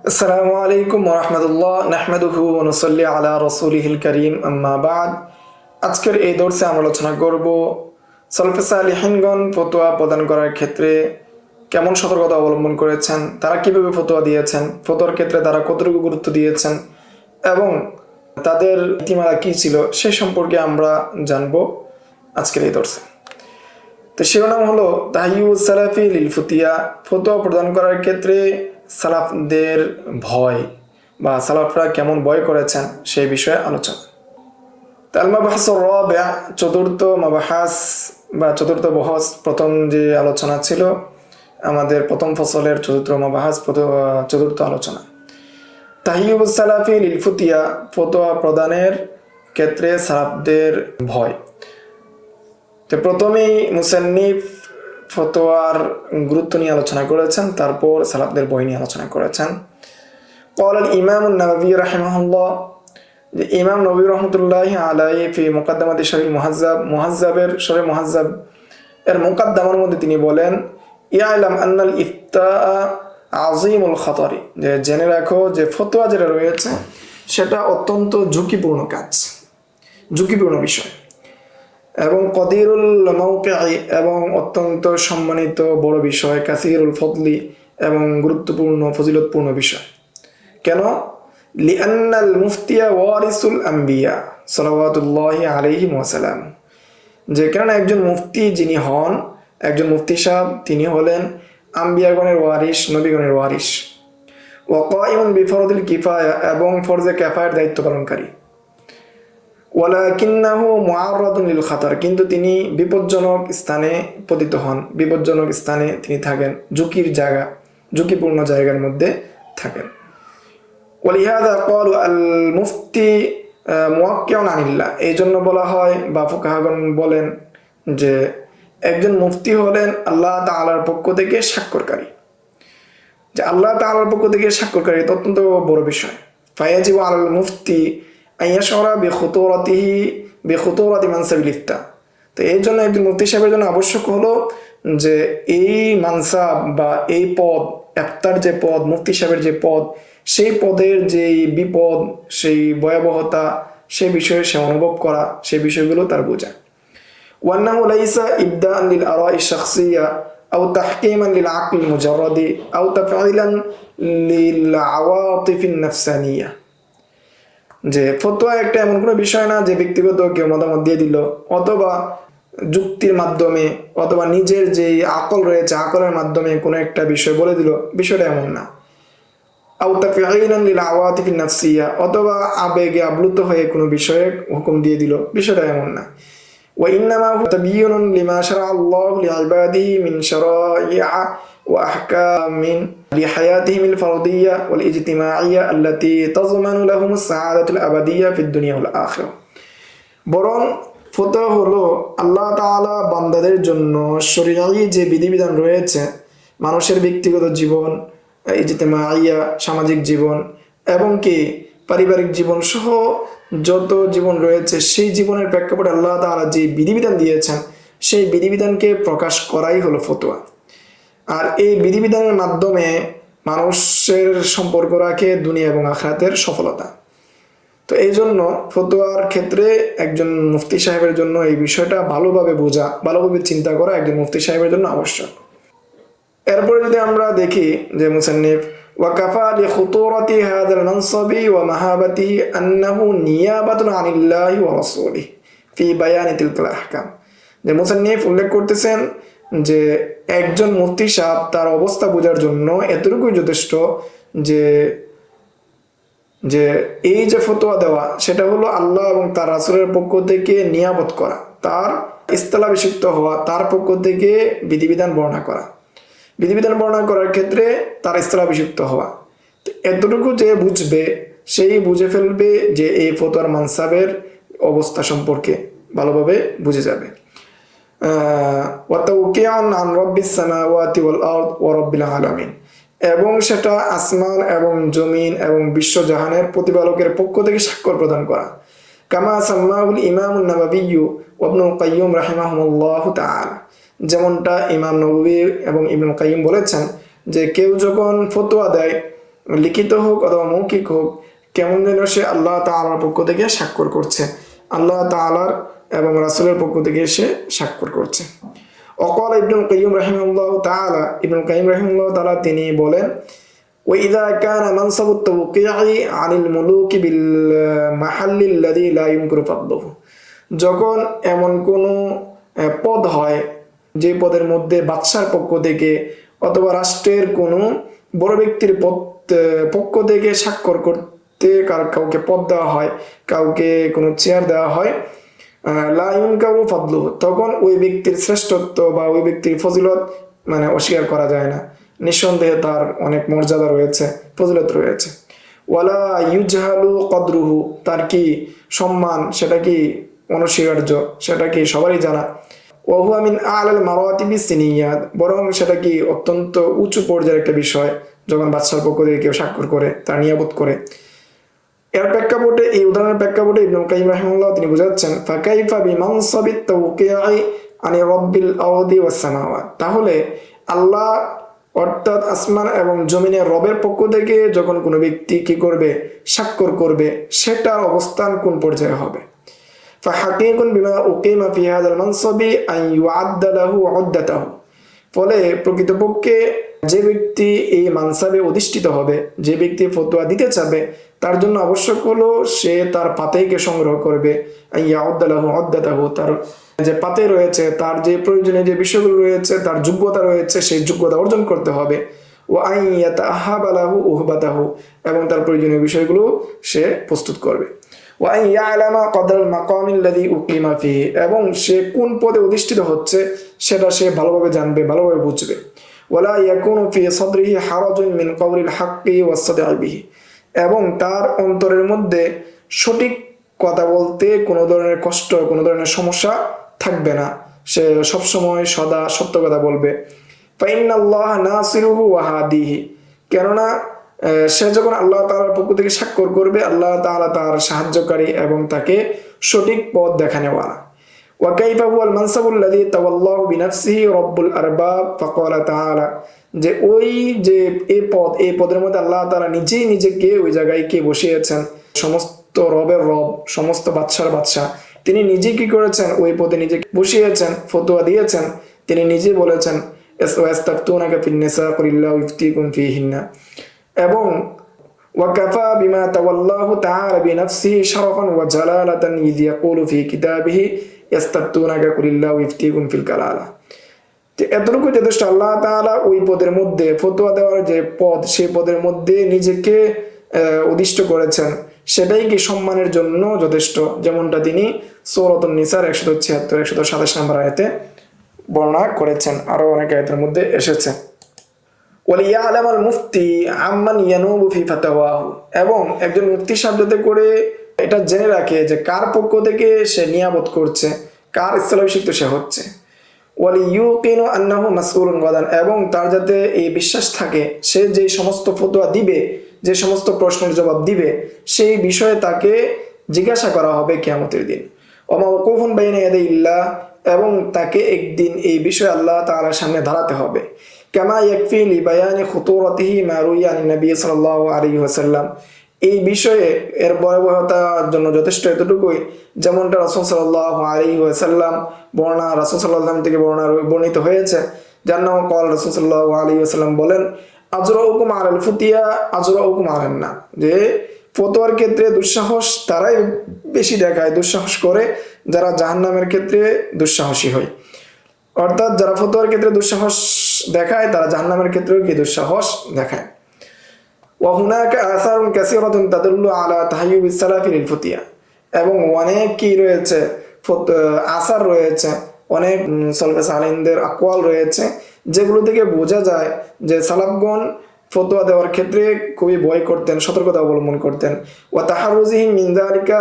আসসালামু আলাইকুম ওয়া রাহমাতুল্লাহ নাহমাদুহু ওয়া নুসাল্লি আলা রাসূলিহিল কারীম আম্মা বা'দ। আজকের এই দর্সে আমরা আলোচনা করব সালফে সালিহিনগণ ফতোয়া প্রদান করার ক্ষেত্রে কেমন সতর্কতা অবলম্বন করেছেন, তারা কিভাবে ফতোয়া দিয়েছেন, ফতোয়ার ক্ষেত্রে তারা কতটুকু গুরুত্ব দিয়েছেন এবং তাদের নীতিমালা কী ছিল সে সম্পর্কে আমরা জানব আজকের এই দর্সে। তো শিরোনাম হলো তাহইয়ুস সালাফি লিল ফুতিয়া, ফতোয়া প্রদান করার ক্ষেত্রে সালাফদের ভয় বা সালাফরা কেমন ভয় করেছেন সেই বিষয়ে আলোচনা। আল মাবাহাসুর রাবিআ, চতুর্থ মাবাহাস বা চতুর্থ বহস, প্রথম যে আলোচনা ছিল আমাদের প্রথম ফসলের চতুর্থ মাবাহাস, চতুর্থ আলোচনা। তাহইয়ুস সালাফি লিল ফুতিয়া, ফতোয়া প্রদানের ক্ষেত্রে সালাফদের ভয়। তো প্রথমেই মুসান্নিফ ফতোয়ার গুরুত্ব নিয়ে আলোচনা করেছেন, তারপর সালাফদের বই নিয়ে আলোচনা করেছেন। قال الإمام النووي رحمه الله, যে ইমাম নবী রহমতুল্লাহি আলাইহি ফি মুকাদ্দামাতি শরীহ মুহাজ্জাব, মুহাজ্জাবের শরীহ মুহাজ্জাব এর মুকাদ্দামার মধ্যে তিনি বলেন, ইয়ালাম আন্নাল ইফতা আযীমুল খাতারি, যে জেনে রাখো যে ফতোয়া যেটা রয়েছে সেটা অত্যন্ত ঝুঁকিপূর্ণ কাজ, ঝুঁকিপূর্ণ বিষয়, এবং কদিরুল মাওকিআ, এবং অত্যন্ত সম্মানিত বড় বিষয়, কাসীরুল ফদলি, এবং গুরুত্বপূর্ণ ফজিলতপূর্ণ বিষয়। কেন? লিআন্নাল মুফতিয়া ওয়ারিসুল আম্বিয়া সাল্লাল্লাহু আলাইহি ওয়াসাল্লাম, যে কারণে একজন মুফতি যিনি হন, একজন মুফতি সাহেব তিনি হলেন আম্বিয়াগণের ওয়ারিস, নবীগণের ওয়ারিস। ওয়া কাইমুন বিফরদিল কিফায়া, এবং ফরজে কিফায়ার দায়িত্ব পালনকারী। ওয়ালাকিন্নাহু মুআররাদুন লিল খাতার, কিন্তু তিনি বিপজ্জনক স্থানে পতিত হন, বিপজ্জনক স্থানে তিনি থাকেন, ঝুঁকির জায়গা, ঝুঁকিপূর্ণ জায়গার মধ্যে থাকেন। ওয়ালিহাযা ক্বালু আল মুফতি মুওয়াক্কিউন আনিল্লাহ, এই জন্য বলা হয় বা ফুকাহাগণ বলেন যে একজন মুফতি হলেন আল্লাহ তাআলার পক্ষ থেকে স্বাক্ষরকারী, যে আল্লাহ তাআলার পক্ষ থেকে স্বাক্ষরকারী এটা অত্যন্ত বড় বিষয়। ফায়াজিবু আলাল মুফতি আইয়াশরা বিখুতুরাতি মানসাবিল ইফতা, তো এই জন্য একজন মুফতি সাহেবের জন্য আবশ্যক হলো যে এই মানসাব বা এই পদ, ইফতার যে পদ, মুফতি সাহেবের যে পদ, সেই পদের যে বিপদ, সেই ভয়াবহতা, সেই বিষয়ে সে অনুভব করা, সেই বিষয়গুলো তার বোঝা। ওয়ান্নাহু লাইসা ইবদাআন লিল আরা'i শাখসিয়া আও তাহকিমান লিল আকল মুজাররাদি আও তাফঈলান লিল আওয়াতিফিন নাফসানিয়া, যে ফতোয়া একটা এমন কোনো বিষয় না যে ব্যক্তিগত কেউ মতামত দিয়ে দিল অথবা যুক্তির মাধ্যমে অথবা নিজের যে আকল রয়েছে আকলের মাধ্যমে কোনো একটা বিষয় বলে দিল, বিষয়টা এমন না। আও তাফঈলান লিল আওয়াতিফিন নাফসিয়া, অথবা আবেগে আপ্লুত হয়ে কোনো বিষয়ে হুকুম দিয়ে দিল, বিষয়টা এমন না। ওয়া ইন্নামা হুয়া তাবিয়ুনুন লিমা শারা'a আল্লাহু লিইবাদিহি মিন শারাইআ ওয়া আহকামিন লিহায়াতিহিমিল ফারদিয়্যা ওয়াল ইজতিমাইয়্যা আল্লাতী তাযমানু লাহুমুস সাআদাতুল আবাদিয়্যা ফিদ দুনিয়া ওয়াল আখিরাহ, বরং ফতোয়া হলো আল্লাহ তাআলা বান্দাদের জন্য শরীয়ী যে বিধিবিধান রয়েছে, মানুষের ব্যক্তিগত জীবন, ইজতিমাইয়্যা সামাজিক জীবন, এবং কি পারিবারিক জীবন সহ যত জীবন রয়েছে, সেই জীবনের প্রেক্ষাপটে আল্লাহ তাআলা যে বিধিবিধান দিয়েছেন সেই বিধিবিধানকে প্রকাশ করাই হলো ফতোয়া। আর এই বিধিবিধানের মাধ্যমে মানুষের সম্পর্ক রাখে দুনিয়া এবং আখিরাতের সফলতা। তো এই জন্য ফতোয়ার ক্ষেত্রে একজন মুফতি সাহেবের জন্য এই বিষয়টা ভালোভাবে বোঝা, ভালোভাবে চিন্তা করা একজন মুফতি সাহেবের জন্য আবশ্যক। এরপরে যদি আমরা দেখি যে মুসান্নিফ ওয়াকাফা লিখুতুরাতি হাযাল মানসাবি ওয়া মাহাবাতিহি আন্নাহু নিয়াবাতুন আনিল্লাহি ওয়া রাসূলিহি ফি বায়ানি তিলকাল আহকাম, যে মুসান্নিফ উল্লেখ করতেছেন যে একজন মুফতি সাহেব তার অবস্থা বোঝার জন্য এতটুকুই যথেষ্ট যে যে এই যে ফতোয়া দেওয়া সেটা হলো আল্লাহ এবং তার রাসূলের পক্ষ থেকে নিয়াবত করা, তার ইসতিলাভিষিক্ত হওয়া, তার পক্ষ থেকে বিধিবিধান বর্ণনা করা, বিধিবিধান বর্ণনা করার ক্ষেত্রে তার ইসতিলাভিষিক্ত হওয়া। এতটুকু যে বুঝবে সেই বুঝে ফেলবে যে এই ফতোয়ার মানসাবের অবস্থা সম্পর্কে ভালোভাবে বুঝে যাবে। ওয়াতাওকিয়ান আন রাব্বিস সামাওয়াতি ওয়াল আরদ ওয়া রাব্বিল আলামিন, এবং সেটা আসমান এবং জমিন এবং বিশ্বজাহানের প্রতিপালকের পক্ষ থেকে স্বাক্ষর প্রদান করা। কামা সাম্মাহুল ইমামুন নাওয়াবী ওয়া ইবনুল কাইয়্যিম রাহিমাহুমুল্লাহু তাআলা, যেমনটা ইমাম নববী এবং ইবনুল কাইয়্যিম বলেছেন যে কেউ যখন ফতোয়া দেয় লিখিত হোক অথবা মৌখিক হোক, কেমন যেন সে আল্লাহ তাআলার পক্ষ থেকে স্বাক্ষর করছে, আল্লাহ তাআলার এবং রাসূলের পক্ষ থেকে সে স্বাক্ষর করছে। অকাল ইবনুল কাইয়্যিম রাহিমাহুল্লাহ তাআলা, ইবনুল কাইয়্যিম রাহিমাহুল্লাহ তাআলা তিনি বলেন, ওয়াইদা কানা মানসাবুত তাওকিঈ আনিল মুলুকি বিল মাহাল্লিল্লাযী লা ইউনকারু ফাদলুহু, যখন এমন কোনো পদ হয় যে পদের মধ্যে বাদশার পক্ষ থেকে অথবা রাষ্ট্রের কোনো বড় ব্যক্তির পক্ষ থেকে স্বাক্ষর করতে কাউকে পদ দেওয়া হয়, কাউকে কোনো চেয়ার দেওয়া হয়, লা ইউনকারু ফাদলুহু, তখন ওই ব্যক্তির শ্রেষ্ঠত্ব বা ওই ব্যক্তির ফজিলত মানে অস্বীকার করা যায় না, নিঃসন্দেহে তার অনেক মর্যাদা রয়েছে, ফজিলত রয়েছে। ওয়ালা ইউজহালু কদরুহু, তার কি সম্মান সেটা কি অনস্বীকার্য, সেটা কি সবারই জানা। ওয়াহুয়া মিন আ'লাল মারাতিবিস সিনিয়াত, বরং সেটা কি অত্যন্ত উঁচু পর্যায়ের একটা বিষয় যখন বাদশার পক্ষ থেকে কেউ স্বাক্ষর করে, তার নিয়াবত করে। এর প্রেক্ষাপটে, এই উদাহরণের প্রেক্ষাপটে ইবনুল কাইয়্যিম রাহিমাহুল্লাহ তিনি বুঝাচ্ছেন, ফাকাইফা বিমানসাবিত তাওকিঈ আনি রাব্বিল আরদি ওয়াস সামাওয়াত, তাহলে আল্লাহ অর্থাৎ আসমান এবং জমিনের রবের পক্ষ থেকে যখন কোনো ব্যক্তি কি করবে, স্বাক্ষর করবে, সেটার অবস্থান কোন পর্যায়ে হবে। ফাহাকিকুন বিমা উকিমা ফি হাযাল মানসাবি আন ইউআদ্দা লাহু উদ্দাতাহু, ফলে প্রকৃতপক্ষে যে ব্যক্তি এই মানসাবে অধিষ্ঠিত হবে, যে ব্যক্তি ফতোয়া দিতে চাবে, তার জন্য আবশ্যক হলো সে তার পাতেইকে সংগ্রহ করবে, আন ইয়াউদ্দা লাহু উদ্দাতাহু, তার যে পাতে রয়েছে, তার যে প্রয়োজনীয় যে বিষয়গুলো রয়েছে, তার যোগ্যতা রয়েছে, সেই যোগ্যতা অর্জন করতে হবে। ও আন ইয়াতাহাবা লাহু উহবাতাহু, এবং তার প্রয়োজনীয় বিষয়গুলো সে প্রস্তুত করবে। ও আন ইয়ালামা কদরাল মাকামিল্লাযী উকিমা ফিহি, এবং সে কোন পদে অধিষ্ঠিত হচ্ছে সেটা সে ভালোভাবে জানবে, ভালোভাবে বুঝবে। ওয়ালা ইয়াকুনু ফি সাদরিহি হারাজুন মিন কওলিল হাক্কি ওয়াস সাদঈ বিহি, এবং তার অন্তরের মধ্যে সঠিক কথা বলতে কোনো ধরনের কষ্ট, কোনো ধরনের সমস্যা থাকবে না, সে সবসময় সদা সত্য কথা বলবে। ফাইন্নাল্লাহ নাসিরুহু ওয়া হাদিহি, কেননা সে যখন আল্লাহ তাআলার পক্ষ থেকে স্বাক্ষর করবে, আল্লাহ তাআলা তার সাহায্যকারী এবং তাকে সঠিক পথ দেখানেওয়ালা। ওয়া কাইফা হুয়াল মানসাবুল্লাযী তাওয়াল্লাহু বিনাফসিহি রাব্বুল আরবাব ফাকালা তাআলা, যে ওই যে এই পদের মধ্যে আল্লাহ তাআলা নিজেই নিজেকে ওই জায়গায় কে বসিয়েছেন, সমস্ত রবের রব, সমস্ত বাদশার বাদশা, তিনি নিজে কি করেছেন, ওই পদে নিজে বসিয়েছেন, ফতোয়া দিয়েছেন। তিনি নিজে বলেছেন, ইস্তাফতুনাকা ফিন নিসা কুলিল্লাহু ইফতিকুম ফিহিন্না, এবং ওয়াকাফা বিমা তাওয়াল্লাহু তাআলা বিনাফসিহি শারাফান ওয়া জালালাতান ইয ইয়াকুলু ফি কিতাবিহি ইস্তাফতুনাকা কুলিল্লাহু ইফতিকুম ফিল কালালা, যে এতটুকু যথেষ্ট। আল্লাহ তাআলা ওই পদের মধ্যে ফতোয়া দেওয়ার যে পদ, সেই পদের মধ্যে নিজেকে অধিষ্ঠ করেছেন, সেটাই কি সম্মানের জন্য যথেষ্ট, যেমনটা তিনি সূরাতুন নিসার 176 127 নম্বর আয়াতে বর্ণনা করেছেন, আরো অনেক আয়াতের মধ্যে এসেছে। ওয়ালিয়ালামাল মুফতি আম্মান ইয়ানুবু ফি ফাতাওয়াহু, এবং একজন মুফতি সাহেব যাতে করে এটা জেনে রাখে যে কার পক্ষ থেকে সে নিয়াবত করছে, কার ইসলামিক সে হচ্ছে। ওয়ালিইউকিনু আন্নাহু মাসউলুন গাদান, এবং তার যাতে এই বিশ্বাস থাকে সে যে সমস্ত ফতোয়া দিবে, যে সমস্ত প্রশ্নের জবাব দিবে, সেই বিষয়ে তাকে জিজ্ঞাসা করা হবে কিয়ামতের দিন। ওয়া মাওকুফুন বাইনা ইয়াদাইল্লাহ, এবং তাকে একদিন এই বিষয়ে আল্লাহ তাআলার সামনে দাঁড়াতে হবে। কামা ইয়াকফি লিবায়ানি খুতুরাতিহি মা রুইয়া আন নবী সাল্লাল্লাহু আলাইহি ওয়াসাল্লাম, এই বিষয়ে এর ভয়াবহতার জন্য যথেষ্ট এতটুকুই, যেমনটা রাসূল সাল্লাল্লাহু আলাইহি ওয়াসাল্লাম রাসূল সাল্লাল্লাহু আলাইহি থেকে বর্ণিত হয়েছে, যার নাম কল রাসূল সাল্লাল্লাহু আলাইহি ওয়াসাল্লাম বলেন, আজরাউকুম আলাল ফুতিয়া আজরাউকুম আলান না, যে ফতোয়ার ক্ষেত্রে দুঃসাহস তারাই বেশি দেখায়, দুঃসাহস করে যারা জাহান্নামের ক্ষেত্রে দুঃসাহসী হয়। অর্থাৎ যারা ফতোয়ার ক্ষেত্রে দুঃসাহস দেখায়, তারা জাহান্নামের ক্ষেত্রেও কি দুঃসাহস দেখায়। ওয়া হুনাকা আসারুন কাসীরাতুন তাদুল্লু আলা তাহাইয়ুবিস সালাফি লিল ফুতিয়া, এবং অনেক কি রয়েছে, আসার রয়েছে, অনেক সালফে সালেহিনদের আকওয়াল রয়েছে, যেগুলো থেকে বোঝা যায় যে সালাফগণ ফতোয়া দেওয়ার ক্ষেত্রে খুবই ভয় করতেন, সতর্কতা অবলম্বন করতেন। ওয়া তাহাররুজিহিম মিন যালিকা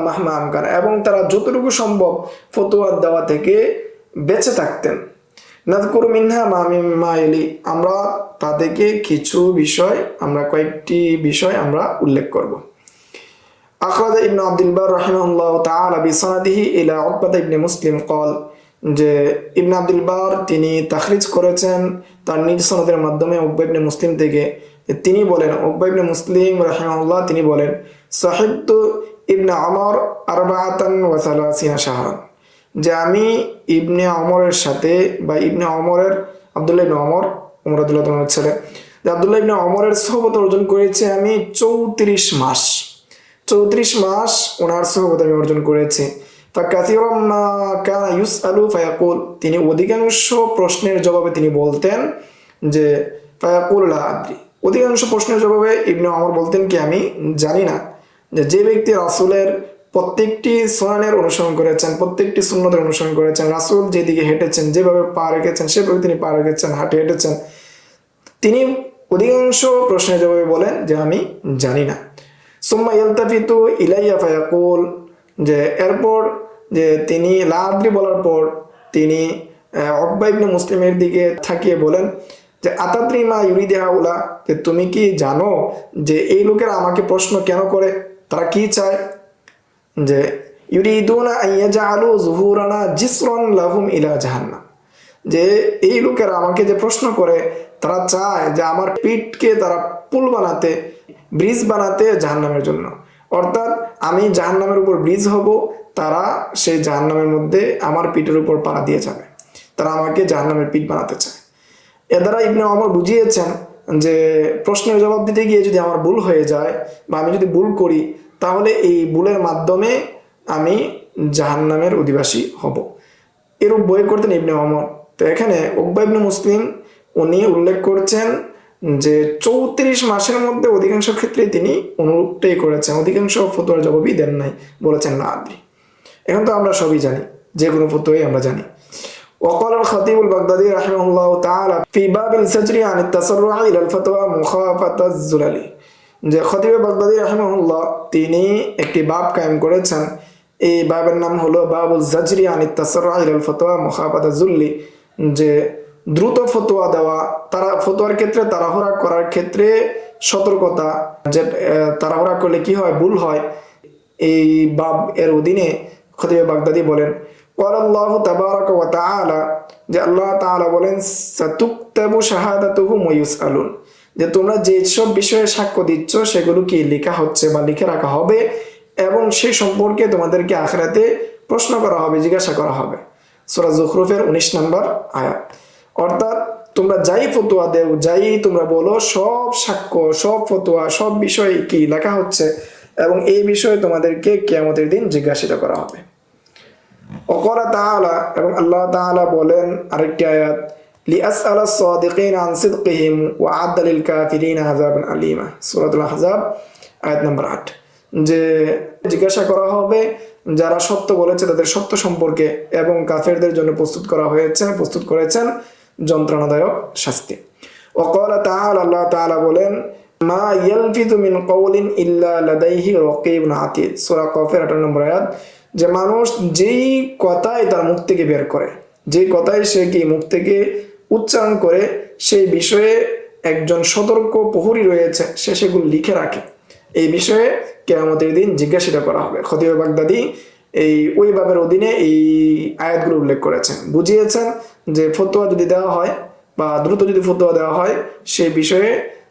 মাহমা আমকান, এবং তারা যতটুকু সম্ভব ফতোয়া দেওয়া থেকে বেঁচে থাকতেন। নাযকুরু মিনহা মা মিম্মা ইয়ালি, আমরা তা থেকে কিছু বিষয়, আমরা কয়েকটি বিষয় আমরা উল্লেখ করব। আখরাজা ইবনে আব্দুল বার রাহিমাহুল্লাহু তাআলা বিসনাদিহি ইলা উকবাহ ইবনে মুসলিম قال, যে ইবনে আব্দুল বার তিনি তাখরিজ করেছেন তার নিজ সনদের মাধ্যমে উকবা ইবনে মুসলিম থেকে, তিনি বলেন, উকবা ইবনে মুসলিম রাহিমাহুল্লাহ তিনি বলেন, সাহিবতু ইবনে ওমর আরবাআতান ওয়া সালাসিনা শাহরান, যে আমি ইবনে ওমরের সাথে বা ইবনে ওমরের আব্দুল্লাহ ইবনে ওমর, ওমর রাদিয়াল্লাহু তাআলার ছেলে, যে আব্দুল্লাহ ইবনে ওমরের সোহবত অর্জন করেছি আমি 34 মাস। 34 মাস ওনার সোহবত আমি অর্জন করেছি। ফাকাসিরাম মা কানা ইউসআলু ফায়াকুল, তিনি অধিকাংশ প্রশ্নের জবাবে তিনি বলতেন যে ফায়াকুল লা আদরি, অধিকাংশ প্রশ্নের জবাবে ইবনে ওমর বলতেন কি আমি জানি না। যে ব্যক্তি রাসূলের প্রত্যেকটি সুন্নাহের অনুসরণ করেছেন, প্রত্যেকটি সুন্নতের অনুসরণ করেছেন, রাসূল যেদিকে হেঁটেছেন, যেভাবে পা রেখেছেন সেভাবে তিনি পা রেখেছেন, হাঁটে হেঁটেছেন, তিনি অধিকাংশ প্রশ্নের জবাবে বলেন যে আমি জানি না। সুম্মা ইয়ালতাফিতু ইলাইয়া ফায়াকুল, যে এরপর যে তিনি লা আদরি বলার পর তিনি উকবা ইবনে মুসলিমের দিকে তাকিয়ে বলেন যে আতাদরি মা ইউরিদু হাউলা, যে তুমি কি জানো যে এই লোকেরা আমাকে প্রশ্ন কেন করে, তারা কি চায়? যে ইউরিদুনা আন ইয়াজআলু যুহুরানা জিসরান লাহুম ইলা জাহান্নাম, যে এই লোকেরা আমাকে যে প্রশ্ন করে তারা চায় যে আমার পিঠকে তারা পুল বানাতে, ব্রিজ বানাতে জাহান্নামের জন্য, অর্থাৎ আমি জাহান্নামের উপর ব্রিজ হব, তারা সেই জাহান্নামের মধ্যে আমার পিঠের উপর পা দিয়ে যাবে, তারা আমাকে জাহান্নামের পিঠ বানাতে চায়। এ দ্বারা ইবনে ওমর বুঝিয়েছেন যে প্রশ্নের জবাব দিতে গিয়ে যদি আমার ভুল হয়ে যায় বা আমি যদি ভুল করি, তাহলে এই ভুলের মাধ্যমে আমি জাহান্নামের অধিবাসী হব। এরূপ বই করতেন ইবনে ওমর। তো এখানে উকবা ইবনে মুসলিম উনি উল্লেখ করছেন যে 34 মাসের মধ্যে অধিকাংশ ক্ষেত্রে তিনি অনুরূপটাই করেছেন, অধিকাংশ ফতোয়ার জবাবই দেন নাই, বলেছেন না আদরি। এখন তো আমরা সবই জানি, যে কোনো ফতোয়াই আমরা জানি। وقال الخطيب البغدادي رحمه الله تعالى في باب الزجر عن التسرع الى الفتوى مخافة الزلل, যে খতিব বাগদাদি রাহিমাহুল্লাহ তিনি একটি বাব কায়েম করেছেন, এই বাবের নাম হলো বাবুল জাজরি আনিত তাসাররু ইলাল ফতোয়া মুখাফাতাজ যুল্লি, যে দ্রুত ফতোয়া দেওয়া, তারা ফতোয়ার ক্ষেত্রে তাড়াহুড়া করার ক্ষেত্রে সতর্কতা, যে তাড়াহুড়া করলে কি হয়, ভুল হয়। এই বাব এর অধীনে খতিব বাগদাদি বলেন, قال الله تبارك وتعالى, যে আল্লাহ তাআলা বলেন, সাতুকতাবু শাহাদাতুহুম ওয়া ইউসআলুন, যে তোমরা যে সব বিষয়ে সাক্ষ্য দিচ্ছ সেগুলো কি লেখা হচ্ছে বা লিখে রাখা হবে, এবং সেই সম্পর্কে তোমাদেরকে আখিরাতে প্রশ্ন করা হবে, জিজ্ঞাসা করা হবে। সূরা যুখরুফের 19 নম্বর আয়াত। অর্থাৎ তোমরা যাই ফতোয়া দেও, যাই তোমরা বলো, সব সাক্ষ্য, সব ফতোয়া, সব বিষয় কি লেখা হচ্ছে, এবং এই বিষয়ে তোমাদেরকে কিয়ামতের দিন জিজ্ঞাসিত করা হবে। ওয়াকালা তাআলা, এবং আল্লাহ তাআলা বলেন আরেকটি আয়াত, লিআসআলা সাদিকিন আন সিদকিহিম ওয়া আ'আদ্দা লিল কাফিরিন আযাবান আলীমা, সূরাতুল আহজাব আয়াত নম্বর 8, যে জিজ্ঞাসা করা হবে যারা সত্য বলেছে তাদের সত্য সম্পর্কে, এবং কাফেরদের জন্য প্রস্তুত করেছেন যন্ত্রণাদায়ক শাস্তি। ওয়াকালা তাআলা, আল্লাহ তাআলা বলেন, মা ইয়ালফিযু মিন কাওলিন ইল্লা লাদাইহি রাকীবুন আতীদ, সূরা কফের 18 নম্বর আয়াত, যে মানুষ যেই কথাই তার মুখ থেকে বের করে, যে কথাই সে কি মুখ থেকে উচ্চারণ করে, সেই বিষয়ে একজন সতর্ক প্রহরী রয়েছে, সে সেগুলো লিখে রাখে। এই বিষয়ে কিয়ামতের দিন জিজ্ঞাসিত করা হবে। খতিব বাগদাদি এই ওই বাবের অধীনে এই আয়াতগুলো উল্লেখ করেছেন, বুঝিয়েছেন যে ফতোয়া যদি দেওয়া হয় বা দ্রুত যদি ফতোয়া দেওয়া হয়, সেই বিষয়ে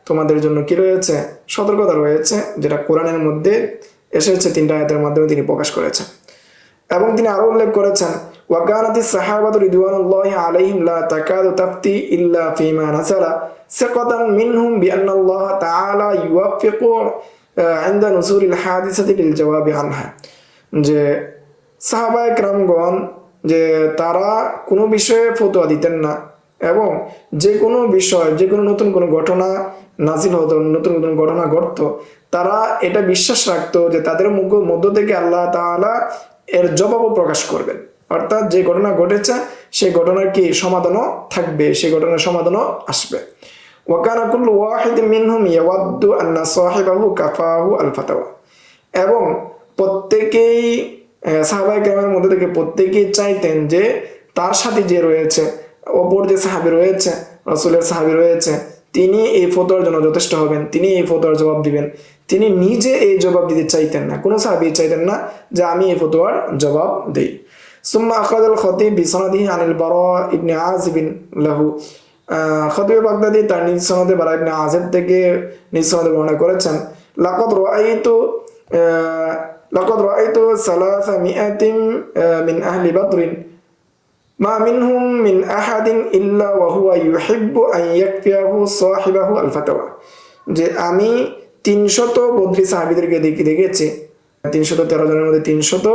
তোমাদের জন্য কি রয়েছে, সতর্কতা রয়েছে, যেটা কোরআনের মধ্যে এসেছে 3টা আয়াতের মাধ্যমে তিনি প্রকাশ করেছেন। এবং তিনি আরো উল্লেখ করেছেন, ওয়াকানাতিস সাহাবাতু রিদওয়ানুল্লাহি আলাইহিম লা তাকাদু তাফতি ইল্লা ফিমা নাসালা সিকাতান মিনহুম বিআন্নাল্লাহ তাআলা ইউওয়াফিকু ইনদা নুজুলিল হাদিসাতি লিল জাওয়াবি আনহা, যে সাহাবায়ে কেরামগণ যে তারা কোনো বিষয়ে ফতোয়া দিতেন না, এবং যে কোনো বিষয়, যে কোনো নতুন কোনো ঘটনা নাজিল হতো, নতুন নতুন ঘটনা ঘটতো, তারা এটা বিশ্বাস রাখতো যে তাদের মধ্য থেকে আল্লাহ তাআলা এর জবাবও প্রকাশ করবেন। অর্থাৎ যে ঘটনা ঘটেছে সেই ঘটনার কি সমাধানও থাকবে, সেই ঘটনার সমাধানও আসবে। ওয়াকানা কুল্লু ওয়াহিদিন মিনহুম ইয়াওয়াদ্দু আন্না সাহিবাহু কাফাহু আল ফাতাওয়া, এবং প্রত্যেকেই সাহাবায়ে কেরামের মধ্যে থেকে প্রত্যেকেই চাইতেন যে তার সাথে যে রয়েছে, অপর যে সাহাবী রয়েছে, রাসূলের সাহাবী রয়েছে, তিনি এই ফতোয়ার জন্য যথেষ্ট হবেন, তিনি এই ফতোয়ার জবাব দিবেন। তিনি নিজে এই জবাব দিতে চাইতেন না, কোনো সাহাবী চাইতেন না যে আমি এই ফতোয়ার জবাব দেই। সুম্মা আখরাজাল খতিব বিসনাদিহি আনিল বারা ইবনে আযিব লাহু খতিব বাগদাদি তার নিজ সনদে বারা ইবনে আযিব থেকে নিজ সনদে বর্ণনা করেছেন, লাকাদ রাআইতু লাকাদ রাআইতু সালাসা মিআতিন মিন আহলি বদরিন মা মিনহুম মিন আহাদিন ইল্লা ওয়া হুয়া ইউহিব্বু আন ইয়াকফিয়াহু সাহিবাহু আল ফাতওয়া। যে আমি 300 বদরি সাহাবীদেরকে দেখেছি, 313 জনের মধ্যে 300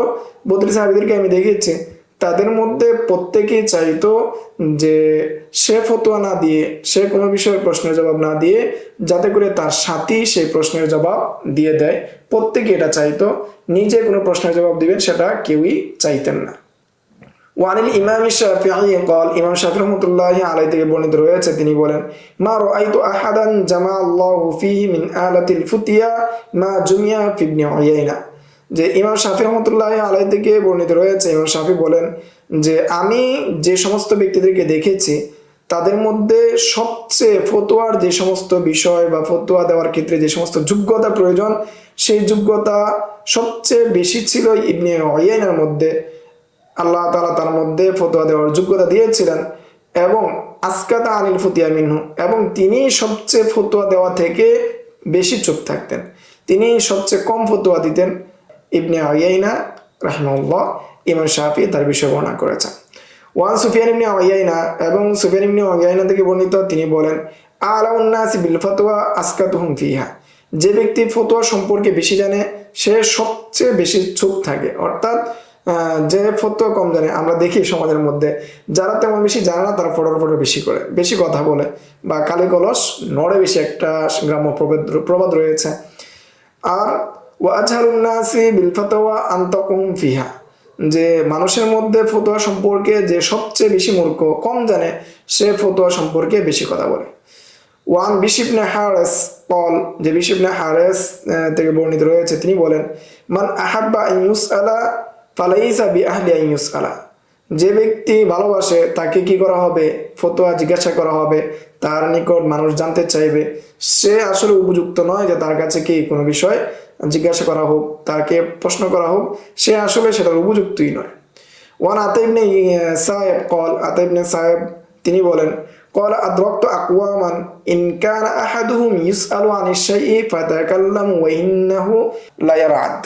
বদরি সাহাবীদেরকে আমি দেখেছি, তাদের মধ্যে প্রত্যেকেই চাইতো যে সে ফতোয়া না দিয়ে, সে কোনো বিষয়ের প্রশ্নের জবাব না দিয়ে, যাতে করে তার সাথী সেই প্রশ্নের জবাব দিয়ে দেয়। প্রত্যেকে এটা চাইতো, নিজে কোনো প্রশ্নের জবাব দিবেন সেটা কেউই চাইতেন না। ওয়ানিল ইমাম শাফিঈ قال, ইমাম শাফিঈ রাহমাতুল্লাহি আলাইহি থেকে বর্ণিত রয়েছে, তিনি বলেন, মা রাআইতু আহাদান জামা আল্লাহু ফীহি মিন আলাতিল ফুতিয়া মা জুমিয়া ফি ইবনে উয়াইনা। যে ইমাম শাফিঈ রাহমাতুল্লাহি আলাইহি থেকে বর্ণিত রয়েছে, ইমাম শাফিঈ বলেন যে আমি যে সমস্ত ব্যক্তিদেরকে দেখেছি তাদের মধ্যে সবচেয়ে ফতোয়ার যে সমস্ত বিষয় বা ফতোয়া দেওয়ার ক্ষেত্রে যে সমস্ত যোগ্যতা প্রয়োজন, সেই যোগ্যতা সবচেয়ে বেশি ছিল ইবনে উয়াইনার মধ্যে। আল্লাহ তাআলা তার মধ্যে ফতোয়া দেওয়ার যোগ্যতা দিয়েছিলেন, এবং আসকাতা আনিল ফুতিয়া মিনহু, এবং তিনি সবচেয়ে ফতোয়া দেওয়া থেকে বেশি চুপ থাকতেন, তিনি সবচেয়ে কম ফতোয়া দিতেন। ইবনে উয়াইনা রাহিমাহুল্লাহ, ইমাম শাফিঈ তার বিষয়ে বর্ণনা করেছেন। ওয়ান সুফিয়ান ইবনে উয়াইনা, এবং সুফিয়ান ইবনে উয়াইনা থেকে বর্ণিত, তিনি বলেন, আলাউন নাসি বিল ফাতওয়া আসকাতুহুম ফিহা। যে ব্যক্তি ফতোয়া সম্পর্কে বেশি জানে সে সবচেয়ে বেশি চুপ থাকে। অর্থাৎ যে ফতোয়া কম জানে, আমরা দেখি সমাজের মধ্যে যারা তেমন বেশি জানে না তারা ফটো বেশি করে, বেশি কথা বলে, বা কালি কলস নড়ে বেশি, একটা গ্রাম্য প্রবাদ রয়েছে। আর ওয়াজহারুন নাসি বিল ফাতওয়া আনতাকুম ফিহা, যে মানুষের মধ্যে ফতোয়া সম্পর্কে যে সবচেয়ে বেশি মূর্খ, কম জানে, সে ফতোয়া সম্পর্কে বেশি কথা বলে। ওয়ান বিশর ইবনে হারিস قال, যে বিশর ইবনে হারিস থেকে বর্ণিত রয়েছে, তিনি বলেন, মান আহাব্বা আন ইউসআলা ফালাইসা বিআহলি আন ইউসআলা। যে ব্যক্তি ভালোবাসে তাকে কি করা হবে? ফতোয়া জিজ্ঞাসা করা হবে, তার নিকট মানুষ জানতে চাইবে, সে আসলে উপযুক্ত নয় যে তার কাছে কি কোনো বিষয় জিজ্ঞাসা করা হোক, তাকে প্রশ্ন করা হোক, সে আসলে সেটার উপযুক্তই নয়। ওয়ান আতা ইবনে সায়েব قال, আতা ইবনে সায়েব তিনি বলেন, قال أدركت أقواما إن كان أحدهم يسأل عن الشيء فتكلم وإنه لا يرعد।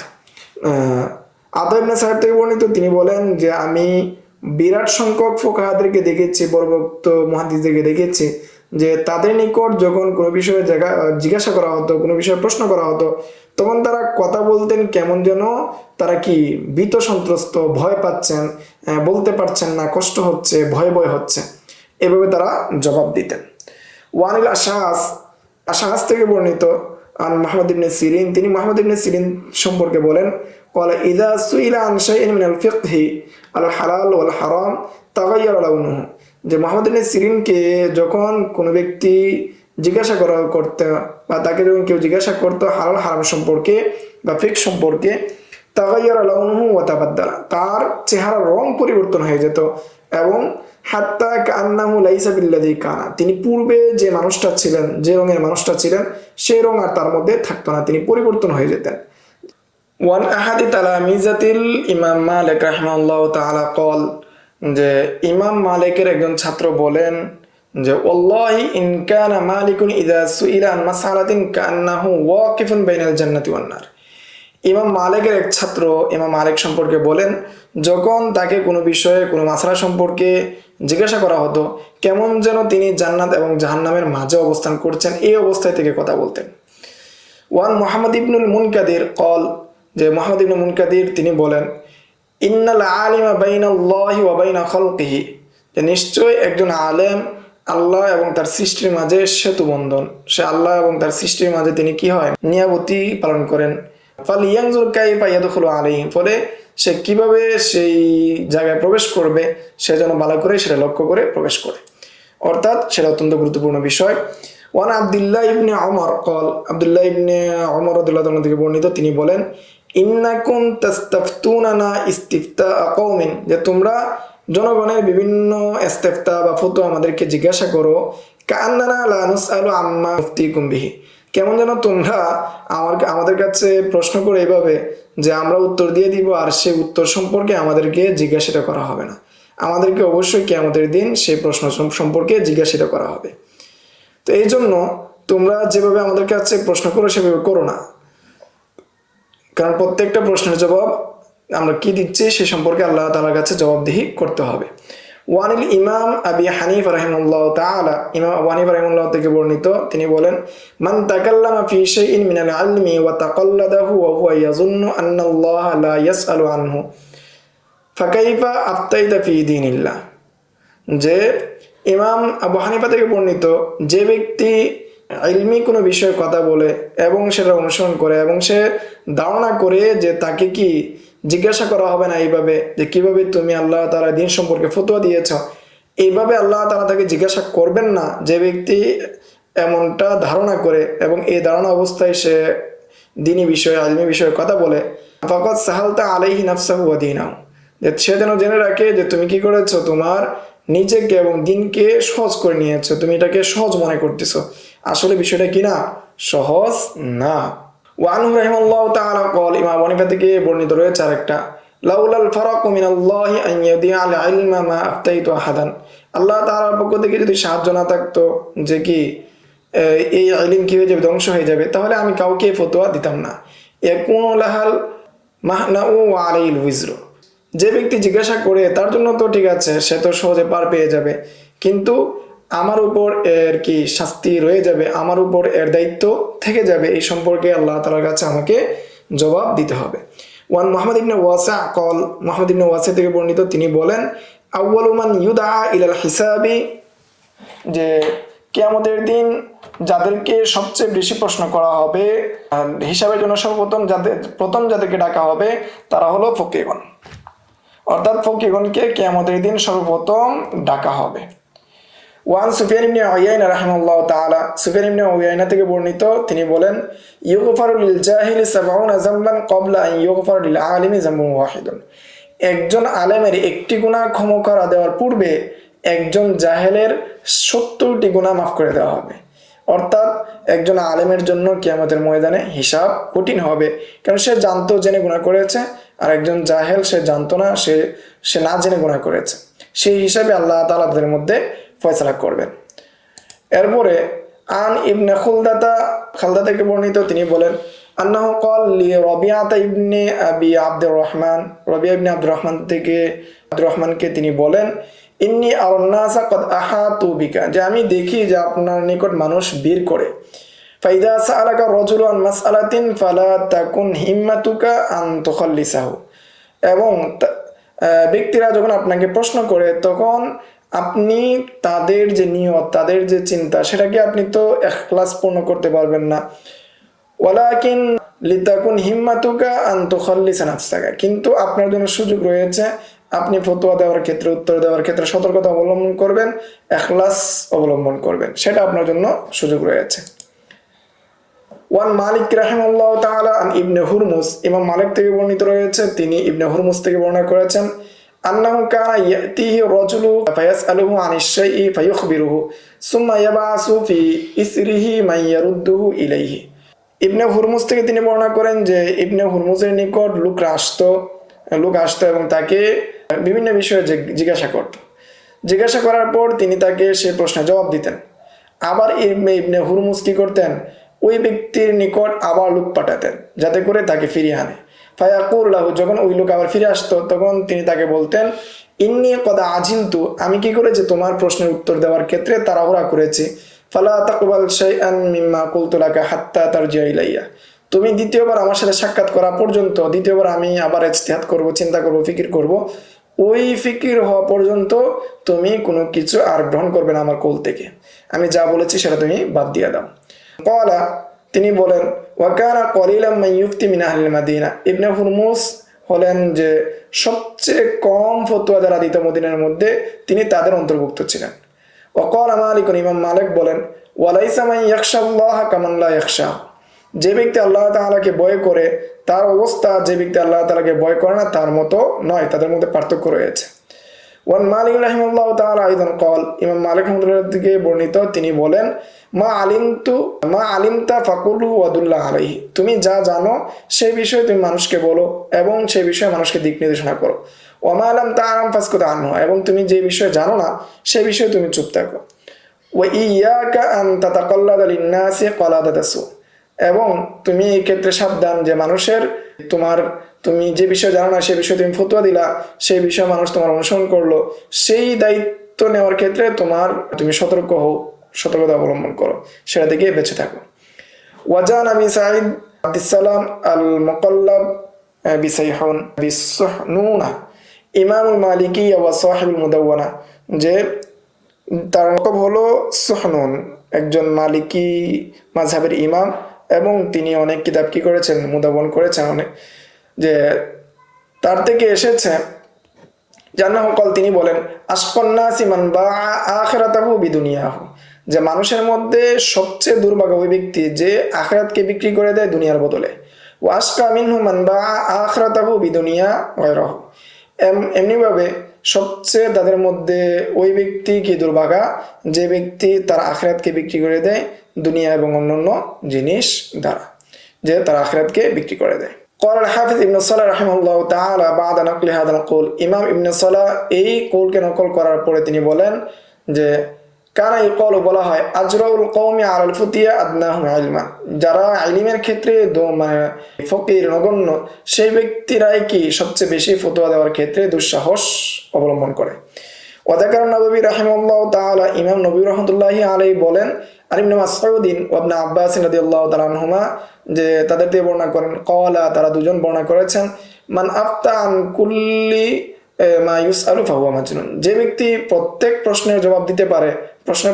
আতা ইবনে সায়েব থেকে বর্ণিত, তিনি বলেন যে আমি বিরাট সংখ্যক ফুকাহাদেরকে দেখেছি, বড়বক্ত মুহাদ্দিসদেরকে দেখেছি, যে তাদের নিকট যখন কোনো বিষয়ে জিজ্ঞাসা করা হতো, কোনো বিষয়ে প্রশ্ন করা হতো, তখন তারা কথা বলতেন কেমন যেন তারা কি ভীত সন্ত্রস্ত, ভয় পাচ্ছেন, বলতে পারছেন না, কষ্ট হচ্ছে, ভয় হচ্ছে, এভাবে তারা জবাব দিতেন। ওয়ানিল আশআস থেকে বর্ণিত, আন মুহাম্মদ ইবনে সিরিন, তিনি মুহাম্মদ ইবনে সিরিন সম্পর্কে বলেন, قال إذا سئل عن شيء من الفقه الحلال والحرام تغير لونه। যে মুহাম্মদ ইবনে সিরিনকে যখন কোনো ব্যক্তি জিজ্ঞাসা করতে, বা তাকে যখন কেউ জিজ্ঞাসা করতো হালাল হারাম সম্পর্কে বা ফিকহ সম্পর্কে, তাগাইয়ারা লাউনুহু ওয়া তাবাদ্দালা, তার চেহারার রং পরিবর্তন হয়ে যেত, এবং হাত্তা কান্নাহু লাইসা বিল্লাযী কানা, তিনি পূর্বে যে মানুষটা ছিলেন, যে রঙের মানুষটা ছিলেন, সেই রং আর তার মধ্যে থাকতো না, তিনি পরিবর্তন হয়ে যেতেন। ওয়ান আহাদি তালামিজাতিল ইমাম মালিক রাহিমাহুল্লাহ তাআলা قال, যে ইমাম মালিকের একজন ছাত্র বলেন যে, ওয়াল্লাহি ইন কানা মালিকুন ইযা সুইলা আন মাসআলাতিন কান্নাহু ওয়াকিফুন বাইনাল জান্নাতি ওয়ান নার। ইমাম মালিকের এক ছাত্র ইমাম মালিক সম্পর্কে বলেন, যখন তাকে কোনো বিষয়ে, কোনো মাসআলা সম্পর্কে জিজ্ঞাসা করা হতো, কেমন যেন তিনি জান্নাত এবং জাহান্নামের মাঝে অবস্থান করছেন, এই অবস্থায় থেকে কথা বলতেন। ওয়ান মুহাম্মদ ইবনুল মুনকাদির قال, যে মুহাম্মদ ইবনে মুনকাদির তিনি বলেন, ইন্নাল আলিমা বাইনাল্লাহি ওয়া বাইনা খালকিহি, যে নিশ্চয় একজন আলেম আল্লাহ এবং তার সৃষ্টির মাঝে সেতু বন্ধন, সে আল্লাহ এবং তার সৃষ্টির মাঝে তিনি কি হয়, নিয়াবতি পালন করেন। ফালিয়ানজুর কাইফা ইয়াদখুলু আলাইহি, ফলে সে কিভাবে সেই জায়গায় প্রবেশ করবে সে যেন ভালো করে সেটা লক্ষ্য করে প্রবেশ করে, অর্থাৎ সেটা অত্যন্ত গুরুত্বপূর্ণ বিষয়। ওয়ান আব্দুল্লাহ ইবনে ওমর قال, আব্দুল্লাহ ইবনে ওমর রাদিয়াল্লাহু তাআলা থেকে বর্ণিত, তিনি বলেন, ইন্নাকুম তাস্তাফতুনানা ইস্তিফতা কওমিন, যে তোমরা জনগণের বিভিন্ন ইস্তিফতা বা ফতোয়া আমাদেরকে জিজ্ঞাসা করো, কান্নানা লা নুসআলু আম্মা মুফতিকুম বিহি, কেমন যেন তোমরা আমাদের কাছে প্রশ্ন করে এভাবে যে আমরা উত্তর দিয়ে দিব আর সেই উত্তর সম্পর্কে আমাদেরকে জিজ্ঞাসা করা হবে না। আমাদেরকে অবশ্যই কিয়ামতের দিন সেই প্রশ্ন সম্পর্কে জিজ্ঞাসিত করা হবে। তো এই জন্য তোমরা যেভাবে আমাদের কাছে প্রশ্ন করো সেভাবে করো না, কারণ প্রত্যেকটা প্রশ্নের জবাব আমরা কি দিচ্ছি সে সম্পর্কে আল্লাহ তাআলার কাছে জবাবদিহি করতে হবে। ওয়ানিল ইমাম আবি হানিফা রাহিমাহুল্লাহ তাআলা, ইমাম আবু হানিফা রাহিমাহুল্লাহ থেকে বর্ণিত, তিনি বলেন, মান তাকাল্লামা ফি শাইইন মিনাল ইলমি ওয়া তাকাল্লাদাহু ওয়া হুয়া ইয়াযুন্নু আন্না আল্লাহ লা ইয়াসআলু আনহু ফাকাইফা আফতাইতা ফি দীনিল্লাহ। যে ইমাম আবু হানিফা থেকে বর্ণিত, যে ব্যক্তি ইলমি কোনো বিষয়ে কথা বলে এবং সেটা অনুসরণ করে এবং সে ধারণা করে যে তাকে কি জিজ্ঞাসা করা হবে না এইভাবে যে কিভাবে তুমি আল্লাহ তাআলা দিন সম্পর্কে ফতোয়া দিয়েছ, এইভাবে আল্লাহ তাআলা তাকে জিজ্ঞাসা করবেন না। যে ব্যক্তি এমনটা ধারণা করে এবং এই ধারণা অবস্থায় সে দিনী বিষয়ে ইলমি বিষয়ে কথা বলে, ফাকাদ সাহালতা আলাইহি নাফসাহু ওয়া দীনাহু, যে সে যেন জেনে রাখে যে তুমি কি করেছো, তোমার নিজেকে এবং দিনকে সহজ করে নিয়েছো, তুমি এটাকে সহজ মনে করতেছো। আসলে বিষয়টা কি না, সহজ না। ওয়ানহু রাহিমাহুল্লাহ তাআলা قال, ইমাম আবু হানিফা থেকে বর্ণিত রয়েছে আরেকটা, লাউলাল ফারাকু মিনাল্লাহি আন ইয়াদিআল ইলমা মা আফতাইতু আহাদান, আল্লাহ তাআলার পক্ষ থেকে যদি সাহায্য না থাকতো যে কি এই ইলম কি হয়ে যাবে, ধ্বংস হয়ে যাবে, তাহলে আমি কাউকে ফতোয়া দিতাম না। ইয়াকুনু লাহাল মাহনাউ ওয়া আলাইহিল উযরু, যে ব্যক্তি জিজ্ঞাসা করে তার জন্য তো ঠিক আছে, সে তো সহজে পার পেয়ে যাবে, কিন্তু আমার উপর এর কি শাস্তি রয়ে যাবে, আমার উপর এর দায়িত্ব থেকে যাবে, এই সম্পর্কে আল্লাহ তাআলার কাছে আমাকে জবাব দিতে হবে। ওয়ান মুহাম্মদ ইবনে ওয়াসা কল, মুহাম্মদ ইবনে ওয়াসা থেকে বর্ণিত, তিনি বলেন, আউয়ালু মান ইউদআ ইলাল হিসাবি, যে কিয়ামতের দিন যাদেরকে সবচেয়ে বেশি প্রশ্ন করা হবে হিসাবের জন্য, সর্বপ্রথম যাদেরকে ডাকা হবে তারা হলো ফকিহগণ, অর্থাৎ ফকিহগণকে কিয়ামতের দিন সর্বপ্রথম ডাকা হবে। ওয়ান সুফিয়ান ইবনে উয়াইনা রাহিমাহুল্লাহ তাআলা, সুফিয়ান ইবনে উয়াইনা থেকে বর্ণিত, তিনি বলেন, ইউগফারু লিল জাহিলি ৭০ যামবান ক্বাবলা আন ইউগফারু লিল আলিমি যামবুন ওয়াহিদুন, একজন আলেমের একটি গুনাহ ক্ষমা করা দেওয়ার পূর্বে একজন জাহেলের ৭০টি গুনাহ মাফ করে দেওয়া হবে। অর্থাৎ একজন আলেমের জন্য কিয়ামতের ময়দানে হিসাব কঠিন হবে, কারণ সে জানতো জেনে গুনাহ করেছে, আর একজন জাহেল সে জানতো না, সে না জেনে গুনাহ করেছে, সেই হিসাবে আল্লাহ তাআলা তাদের মধ্যে ফয়সালা করবেন। এরপরে আন ইবনে খালদা থেকে বর্ণিত, তিনি বলেন, আন্নাহু ক্বাল লি রাবিআতা ইবনে আবি আব্দুর রহমান, রাবিআ ইবনে আব্দুর রহমান থেকে আব্দুর রহমানকে তিনি বলেন, ইন্নী আরনাসা কদ আহাতু বিকা, যে আমি দেখি যে আপনার নিকট মানুষ ভিড় করে, ফাইদা সাআলাকা রাজুলু আন মাসআলাতিন ফালা তাকুন হিম্মাতুকা আন তুখাল্লিসাহু, এবং ব্যক্তিরা যখন আপনাকে প্রশ্ন করে তখন আপনি তাদের যে নিয়ত, তাদের যে চিন্তা, সেটাকে আপনি তো ইখলাস পূর্ণ করতে পারবেন না। ওয়ালাকিন লিতাকুন হিম্মাতুকা আন তুখাল্লিসা নাফসাকা, কিন্তু আপনার জন্য সুযোগ রয়েছে, আপনি ফতোয়া দেওয়ার ক্ষেত্রে, উত্তর দেওয়ার ক্ষেত্রে সতর্কতা অবলম্বন করবেন, ইখলাস অবলম্বন করবেন, সেটা আপনার জন্য সুযোগ রয়েছে। ওয়ান মালিক রাহিমাহুল্লাহ তাআলা আন ইবনে হুরমুজ, ইমাম মালিক থেকে বর্ণিত রয়েছে, তিনি ইবনে হুরমুজ থেকে বর্ণনা করেছেন, আন্নাহু কানা ইয়াতিহি রাজুলু ফায়াসআলুহু আনিশ শাইই ফায়ুখবিরুহু সুম্মা ইয়াবআসু ফি ইসরিহি মান ইয়ারুদ্দুহু ইলাইহি। ইবনে হুরমুজ থেকে তিনি বর্ণনা করেন যে ইবনে হুরমুজের নিকট লোক আসতো এবং তাকে বিভিন্ন বিষয়ে জিজ্ঞাসা করার পর তিনি তাকে সে প্রশ্নের জবাব দিতেন। আবার ইবনে হুরমুজ কি করতেন, ওই ব্যক্তির নিকট আবার লোক পাঠাতেন যাতে করে তাকে ফিরিয়ে আনে। ফায়াকুল লাহু, যখন ওই লোক আবার ফিরে আসতো তখন তিনি তাকে বলতেন, ইন্নী কদ আজিলতু, আমি কি করেছি, তোমার প্রশ্নের উত্তর দেওয়ার ক্ষেত্রে তাড়াহুড়া করেছি। ফালা তাকবাল শাইআন মিম্মা কুলতু লাকা হাত্তা তারজিআ ইলাইয়া, তুমি দ্বিতীয়বার আমার সাথে সাক্ষাৎ করা পর্যন্ত, দ্বিতীয়বার আমি আবার ইজতিহাদ করব, চিন্তা করব, ফিকির করব, ওই ফিকির হওয়া পর্যন্ত তুমি কোনো কিছু আর গ্রহণ করবে না আমার কোল থেকে, আমি যা বলেছি সেটা তুমি বাদ দিয়ে দাও। ক্বালা, তিনি বলেন, ওয়া কানা কলিলাম মান ইউফতি মিন আহলিল মাদিনা, ইবনে হুরমুজ হলেন যে সবচেয়ে কম ফতোয়া যারা দিত মদিনার মধ্যে, তিনি তাদের অন্তর্ভুক্ত ছিলেন। ওয়া ক্বালা মালিক, ইমাম মালিক বলেন, ওয়ালাইসা মান ইয়াখশাল্লাহ কামান লা ইয়াখশা, যে ব্যক্তি আল্লাহ তাআলাকে ভয় করে তার অবস্থা যে ব্যক্তি আল্লাহ তাআলাকে ভয় করে না তার মতো নয়, তাদের মধ্যে পার্থক্য রয়েছে। ওয়ান মালিক রাহিমাহুল্লাহ তাআলা আইদান ক্বাল, ইমাম মালিক রাহিমাহুল্লাহ থেকে বর্ণিত, তিনি বলেন, মা আলিমতা ফাকুলু ওয়াদুল্লাহ আলাইহি, তুমি যা জানো সেই বিষয়ে তুমি মানুষকে বলো এবং সেই বিষয়ে মানুষকে দিক নির্দেশনা করো। ওমা লাম তা'লাম ফাসকুত আনহু, এবং তুমি যে বিষয়ে জানো না সেই বিষয়ে তুমি চুপ থাকো। ওয়া ইয়াকা আন তাতাকাল্লাদা লিন-নাসি ক্বালাদাতাস সু, এবং তুমি এই ক্ষেত্রে সাবধান যে মানুষের তুমি যে বিষয়ে জানো না সেই বিষয়ে তুমি ফতোয়া দিলা, সেই বিষয়ে মানুষ তোমার অনুসরণ করলো, সেই দায়িত্ব নেওয়ার ক্ষেত্রে তুমি সতর্ক হও, সতর্কতা অবলম্বন করো, সেটা থেকে বেঁচে থাকো। ওয়াজান আবি সাঈদ আব্দুসসালাম আল মুকাল্লাব বিসাইহুন বিসুহনুনা ইমামুল মালিকি ওয়া সাহিবুল মুদাওয়ানা, যে তার লকব হলো সুহনুন, একজন মালিকি মাযহাবের ইমাম, এবং তিনি অনেক কিতাব কি করেছেন, মুদাওয়ান করেছেন অনেক, যে তার থেকে এসেছে জান্নাহু কল, তিনি বলেন আশকান্নাসি মান বাআ আখিরাতাহু বিদুনিয়াহু, যে মানুষের মধ্যে সবচেয়ে দুর্ভাগ্য ওই ব্যক্তি যে আখিরাতকে বিক্রি করে দেয় দুনিয়ার বদলে। ওয়া আশকা মিনহু মান বাআ আখিরাতাহু বিদুনিয়া গায়রাহু, এমনিভাবে সবচেয়ে তাদের মধ্যে ওই ব্যক্তি কি দুর্ভাগা যে ব্যক্তি তার আখিরাতকে বিক্রি করে দেয় দুনিয়া এবং অন্যান্য জিনিস দ্বারা, যে তার আখিরাতকে বিক্রি করে দেয়। قال الحافظ ابن الصلاح رحمه الله تعالى بعد نقل هذا القول, ইমাম ইবনে সালাহ এই কওলকে নকল করার পরে তিনি বলেন যে কানা ইকাল, বলা হয় আজরাউল কওমি আলাল ফুতিয়া আদনাহুম ইলমান, যারা ইলমের ক্ষেত্রে মানে ফকির নগণ্য সেই ব্যক্তিরাই কি সবচেয়ে বেশি ফতোয়া দেওয়ার ক্ষেত্রে দুঃসাহস অবলম্বন করে। ওয়াযাকার নববী রাহিমাহুল্লাহ তাআলা, ইমাম নবী রাহমাতুল্লাহি আলাইহি বলেন আর ইবনে মাসউদ ওয়া ইবনে আব্বাস রাদিয়াল্লাহু তাআলা আনহুমা, যে তাদের দিয়ে বর্ণনা করেন, ক্বালা, তারা দুজন বর্ণনা করেছেন, মান আফতা আন কুল্লি মা ইউসআলু ফাহুয়া মাজনুন, যে ব্যক্তি প্রত্যেক প্রশ্নের জবাব দিতে পারে,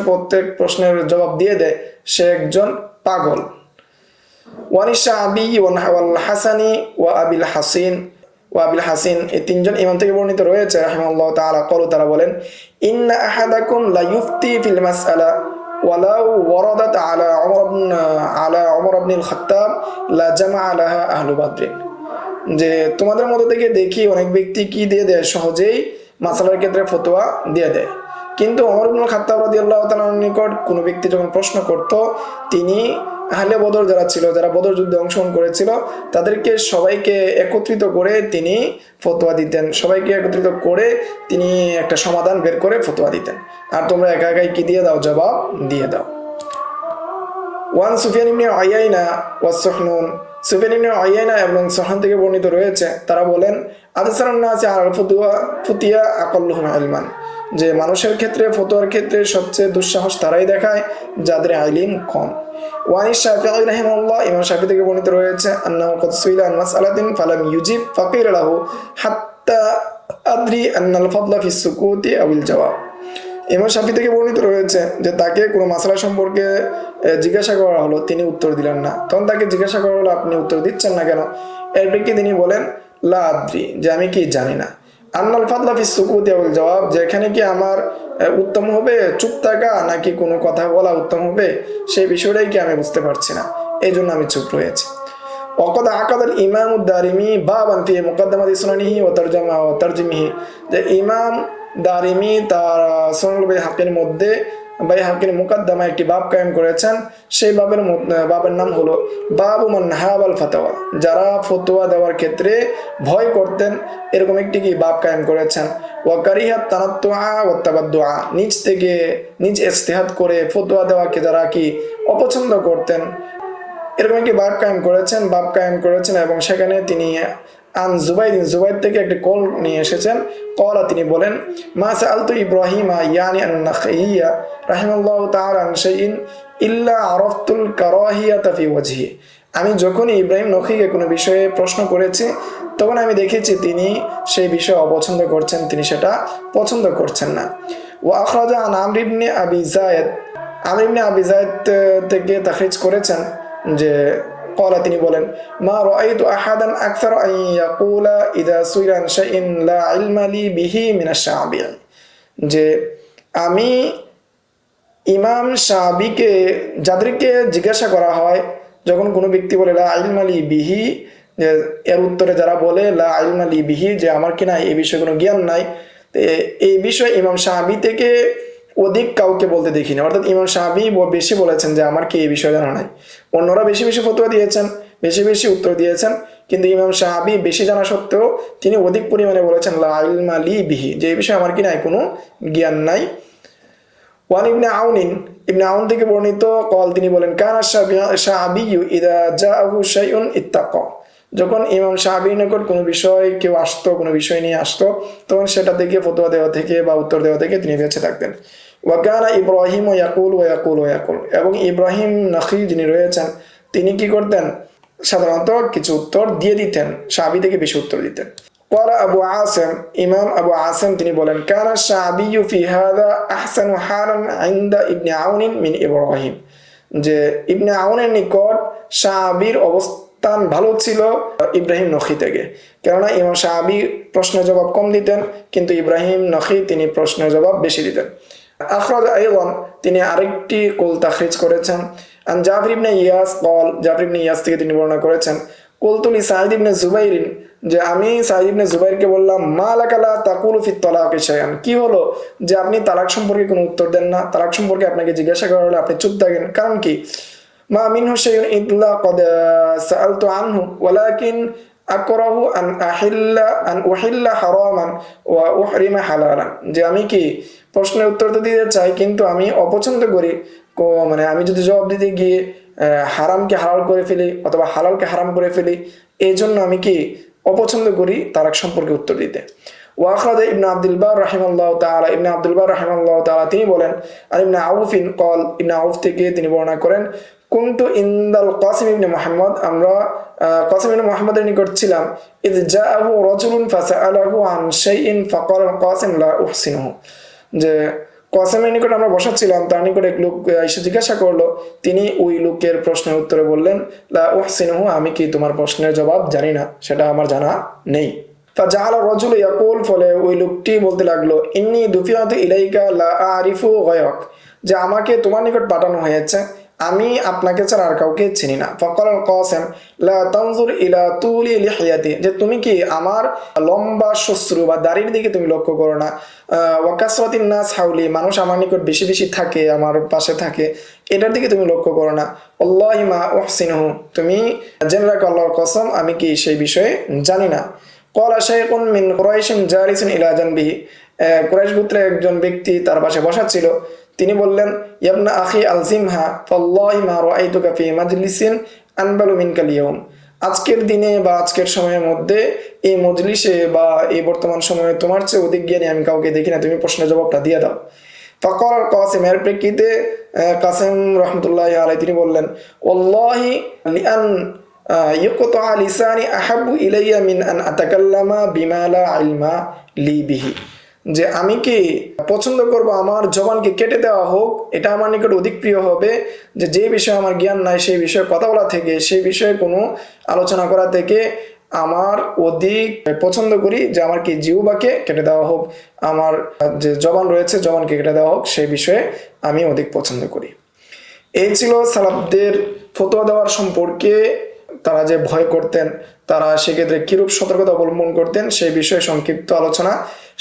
প্রত্যেক প্রশ্নের জবাব দিয়ে দেয়, সে একজন পাগল। ওয়ানিশা আবি ওয়াল হাসানি ওয়া আবিল হাসিন, এই তিনজন ইমাম থেকে বর্ণিত রয়েছে রাহিমাহুল্লাহ তাআলা, তারা বলেন ইন্না আহাদাকুম লা ইফতি ফিল মাসআলা ওয়ালাউ ওয়ারাদাত আলা উমর ইবনুল খাত্তাব লা জামাআ লাহা আহলু বাদরিন, যে তোমাদের মধ্যে থেকে দেখি অনেক ব্যক্তি কি দিয়ে দেয়, সহজেই মাসালার ক্ষেত্রে ফতোয়া দিয়ে দেয়, কিন্তু ওমর ইবনুল খাত্তাব রাদিয়াল্লাহু তাআলার নিকট কোনো ব্যক্তি যখন প্রশ্ন করত, তিনি আহলে বদর যারা ছিল, যারা বদর যুদ্ধে অংশগ্রহণ করেছিল, তাদেরকে সবাইকে একত্রিত করে তিনি ফতোয়া দিতেন, সবাইকে একত্রিত করে তিনি একটা সমাধান বের করে ফতোয়া দিতেন, আর তোমরা একা একাই কি দিয়ে দাও, জবাব দিয়ে দাও। ওয়ান সুফিয়ান ইবনে উয়াইনা ওয়া সুহনুন, সুফিয়ান ইবনে উয়াইনা এবং সুহনুন থেকে বর্ণিত রয়েছে, তারা বলেন আদসারুন নাসি আলাল ফুতিয়া আকাল্লুহুম ইলমান, যে মানুষের ক্ষেত্রে ফতোয়ার ক্ষেত্রে সবচেয়ে দুঃসাহস তারাই দেখায় যাদের ইলম কম। ওয়ানি শাফিঈ রাহিমাহুল্লাহ, ইমাম শাফিঈ থেকে বর্ণিত রয়েছে আন্নাহু ক্বাদ সুইলা আন মাসআলাতিন ফালাম ইউজিব ফাকিলা লাহু হাত্তা আদরি আন্নাল ফাদলা ফিস সুকুতি আবিল জবাব, ইমাম শাফিঈ থেকে বর্ণিত রয়েছে যে তাকে কোনো মাসআলা সম্পর্কে জিজ্ঞাসা করা হলো, তিনি উত্তর দিলেন না, তখন তাকে জিজ্ঞাসা করা হলো আপনি উত্তর দিচ্ছেন না কেন, এর প্রেক্ষিতে তিনি বলেন লা আদরি, যে আমি কি জানি না, আন্নাল ফাদলা ফিস সুকুতি আবিল জবাব, যে এখানে কি আমার উত্তম হবে চুপ থাকা নাকি কোনো কথা বলা উত্তম হবে, সেই বিষয়টাই কি আমি বুঝতে পারছি না, এই জন্য আমি চুপ রয়েছি। ওয়াকাদ আকাদাল ইমাম দারিমি বাবান ফি মুকদ্দমাতি সুনানিহি ওয়া তারজিমিহি, যে ইমাম দারিমি তার সুনানুল বাইহাকির মধ্যে বাইহাকির মুকদ্দমা একটি বাব কায়েম করেছেন, সেই বাবের নাম হলো বাবু মান হাবাল ফাতাওয়া, যারা ফতোয়া দেওয়ার ক্ষেত্রে ভয় করতেন এরকম একটি কি বাব কায়েম করেছেন। ওয়া কারিহাত তানাত্তুআ ওয়া তাবাদ্দুআ, নিজ ইজতিহাদ করে ফতোয়া দেওয়াকে যারা কি অপছন্দ করতেন এরকম একটি বাব কায়েম করেছেন, এবং সেখানে তিনি আন জুবাইদ থেকে একটি কল নিয়ে এসেছেন, কলা, তিনি বলেন মা সাআলতু ইব্রাহিমা ইয়ানি আন-নাখাইয়্যা রাহিমাহুল্লাহু তাআলা আন শাইইন ইল্লা আরাফতুল কারাহিয়াতা ফি ওয়াজহি, আমি যখনই ইব্রাহিম নখীকে কোনো বিষয়ে প্রশ্ন করেছি তখন আমি দেখেছি তিনি সেই বিষয় অপছন্দ করছেন, তিনি সেটা পছন্দ করছেন না। ওয়া আখরাজা আন আমর ইবনে আবি যায়েদ থেকে তাখরিজ করেছেন যে ক্বালা, তিনি বলেন মা রাআইতু আহাদান আকসার আন ইয়াকুলা ইযা সুইলা আন শাইইন লা ইলমা লি বিহি মিনাশ শা'বি, যে আমি ইমাম শাবিকে যাদেরকে জিজ্ঞাসা করা হয় যখন কোনো ব্যক্তি বলে লা ইলমা লি বিহি, যে এর উত্তরে যারা বলে লা ইলমা লি বিহি, যে আমার কিনা এই বিষয়ে কোনো জ্ঞান নাই, এই বিষয়ে ইমাম শাবি থেকে অধিক কাউকে বলতে দেখিনি, অর্থাৎ ইমাম শাবি বেশি বলেছেন যে আমার কি এই বিষয়ে জানা নাই, অন্যরা বেশি ফতোয়া দিয়েছেন, বেশি উত্তর দিয়েছেন, কিন্তু ইমাম শাহাবি বেশি জানা সত্ত্বেও তিনি অধিক পরিমাণে বলেছেন লা ইলমা লি বিহি, যে এই বিষয়ে আমার কি নাই, কোনো জ্ঞান নাই। ওয়ান ইবনে আউনিন, ইবনে আউন থেকে বর্ণিত কল, তিনি বলেন কানা শাহাবিয়্যু ইযা জাআহু শাইউন ইত্তাকা, যখন ইমাম শাহাবির নিকট কোনো বিষয় কেউ আসতো, কোনো বিষয় নিয়ে আসতো, তখন সেটা থেকে ফতোয়া দেওয়া থেকে বা উত্তর দেওয়া থেকে তিনি বেঁচে থাকতেন। ওয়া কানা ইব্রাহিম ইয়াকুল ওয়া ইয়াকুল ওয়া ইয়াকুল, এবং ইব্রাহিম নখী যিনি রয়েছেন তিনি কি করতেন, সাধারণত কিছু উত্তর দিয়ে দিতেন, শাহাবি থেকে বেশি উত্তর দিতেন। قال আবু আসিম, ইমাম আবু আসিম তিনি বলেন কানা শাহাবিয়্যু ফি হাযা আহসানু হালান ইনদা ইবনে আউন মিন ইব্রাহিম, যে ইবনে আউনের নিকট শাহাবির অবস্থান ভালো ছিল ইব্রাহিম নখী থেকে, কেননা ইমাম শাহাবি প্রশ্নের জবাব কম দিতেন, কিন্তু ইব্রাহিম নখী তিনি প্রশ্নের জবাব বেশি দিতেন। আখরাজ আইদান, তিনি আরেকটি কৌল তাখরিজ করেছেন। আন জাফর ইবনে ইয়াস কল, জাফর ইবনে ইয়াস থেকে তিনি বর্ণনা করেছেন কুলতু লি সাঈদ ইবনে জুবাইরিন, যে আমি সাঈদ ইবনে জুবাইরকে বললাম মা লাকা লা তাকুলু ফি তালাকি শাইআন, কি হলো যে আপনি তালাক সম্পর্কে কোনো উত্তর দেন না, তালাক সম্পর্কে আপনাকে জিজ্ঞাসা করা হলে আপনি চুপ থাকেন, কারণ কি? মা মিনহু শাইউন ইল্লা ক্বাদ সাআলতু আনহু ওয়ালাকিন আকরাহু আন উহিল্লা হারামান ওয়া উহরিমা হালালান, যে আমি কি প্রশ্নের উত্তর তো দিতে চাই, কিন্তু আমি অপছন্দ করি, মানে আমি যদি জবাব দিতে গিয়ে হারামকে হালাল করে ফেলি অথবা হালালকে হারাম করে ফেলি, এই জন্য আমি কি অপছন্দ করি তালাক সম্পর্কে উত্তর দিতে। ওয়াখরাজ ইবনে আব্দুল বার রাহিমাহুল্লাহ তাআলা, ইবনে আব্দুল বার রাহিমাহুল্লাহ তাআলা তিনি বলেন আর ইবনে আউফিন কল, ইবনে আউফ থেকে তিনি বর্ণনা করেন কুনতু ইনদাল কাসিম ইবনে মুহাম্মদ, আমরা কাসিম ইবনে মুহাম্মদের নিকট ছিলাম, ইয জাআহু রাজুলুন ফাসাআলাহু আন শাইইন ফাকাল কাসিম লা উহসিনুহু, যে কাসিমের নিকট আমরা বসাচ্ছিলাম, তার নিকট এক লোক এসে জিজ্ঞাসা করলো, তিনি ওই লোকের প্রশ্নের উত্তরে বললেন লা উহসিনুহু, আমি কি তোমার প্রশ্নের জবাব জানি না, সেটা আমার জানা নেই। ফাজাআলা রাজুল ইয়াকুল, ফলে ওই লোকটি বলতে লাগলো ইন্নী দুফিআতু ইলাইকা লা আরিফু গায়রাক, যে আমাকে তোমার নিকট পাঠানো হয়েছে, আমি আপনাকে ছাড়া আর কাউকে চিনি না। ফাকাল কাসিম লা তানজুর ইলা তুলি লিহিয়াতি, যে তুমি কি আমার লম্বা শ্বশ্রু বা দাড়ির দিকে তুমি লক্ষ্য করো না, ওয়া কাসরাতিন নাস হাওলি, মানুষ আমার নিকট বেশি বেশি থাকে, আমার পাশে থাকে, এটার দিকে তুমি লক্ষ্য করো না। আল্লাহি মা উহসিনুহু, তুমি জেনে রাখো আল্লাহর কসম আমি কি সেই বিষয়ে জানি না। ক্বালা শাইখুন মিন কুরাইশিন জালিসুন ইলা জানবিহি, কুরাইশ গোত্রের একজন ব্যক্তি তার পাশে বসা ছিল, তিনি বললেন ইয়াবনা আখি আলজিমহা ফাল্লাহি মা রাআইতুকা ফি মাজলিসিন আনবালু মিনকাল ইয়াউম, আজকের দিনে বা আজকের সময়ের মধ্যে এই মজলিসে বা এই বর্তমান সময়ে তোমার চেয়ে অধিক জ্ঞানী আমি কাউকে দেখি না, তুমি প্রশ্নের জবাবটা দিয়ে দাও। ফাকাল কাসিম, এর প্রেক্ষিতে কাসিম রাহমাতুল্লাহি আলাইহি তিনি বললেন ওয়াল্লাহি লিআন ইয়ুকতা লিসানি আহাব্বু ইলাইয়া মিন আন আতাকাল্লামা বিমা লা ইলমা লি বিহি, যে আমি কি পছন্দ করব আমার জবানকে কেটে দেওয়া হোক, এটা আমার নিকট অধিক প্রিয় হবে যে বিষয়ে আমার জ্ঞান নাই সেই বিষয়ে কথা বলা থেকে, সেই বিষয়ে কোনো আলোচনা করা থেকে আমার অধিক পছন্দ করি যে আমার কি জিহ্বাকে কেটে দেওয়া হোক, আমার যে জবান রয়েছে জবানকে কেটে দেওয়া হোক, সেই বিষয়ে আমি অধিক পছন্দ করি। এই ছিল সালাফদের ফতোয়া দেওয়ার সম্পর্কে তারা যে ভয় করতেন, তারা সেক্ষেত্রে কিরূপ সতর্কতা অবলম্বন করতেন সেই বিষয়ে সংক্ষিপ্ত আলোচনা।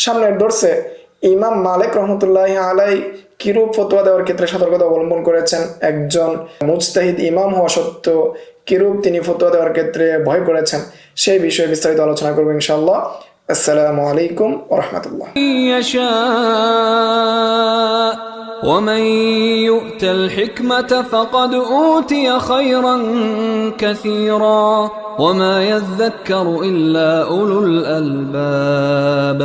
সামনের দর্সে ইমাম মালিক রহমতুল্লাহি আলাইহি কিরূপ ফতোয়া দেওয়ার ক্ষেত্রে সতর্কতা অবলম্বন করেছেন, একজন মুজতাহিদ ইমাম হওয়া সত্ত্বেও কিরূপ তিনি ফতোয়া দেওয়ার ক্ষেত্রে ভয় করেছেন, সেই বিষয়ে বিস্তারিত আলোচনা করব ইনশাআল্লাহ। আসসালামু আলাইকুম ওয়া রাহমাতুল্লাহ। ومن يؤت الحكمة فقد أوتي خيرا كثيرا وما يذكر إلا أولو الألباب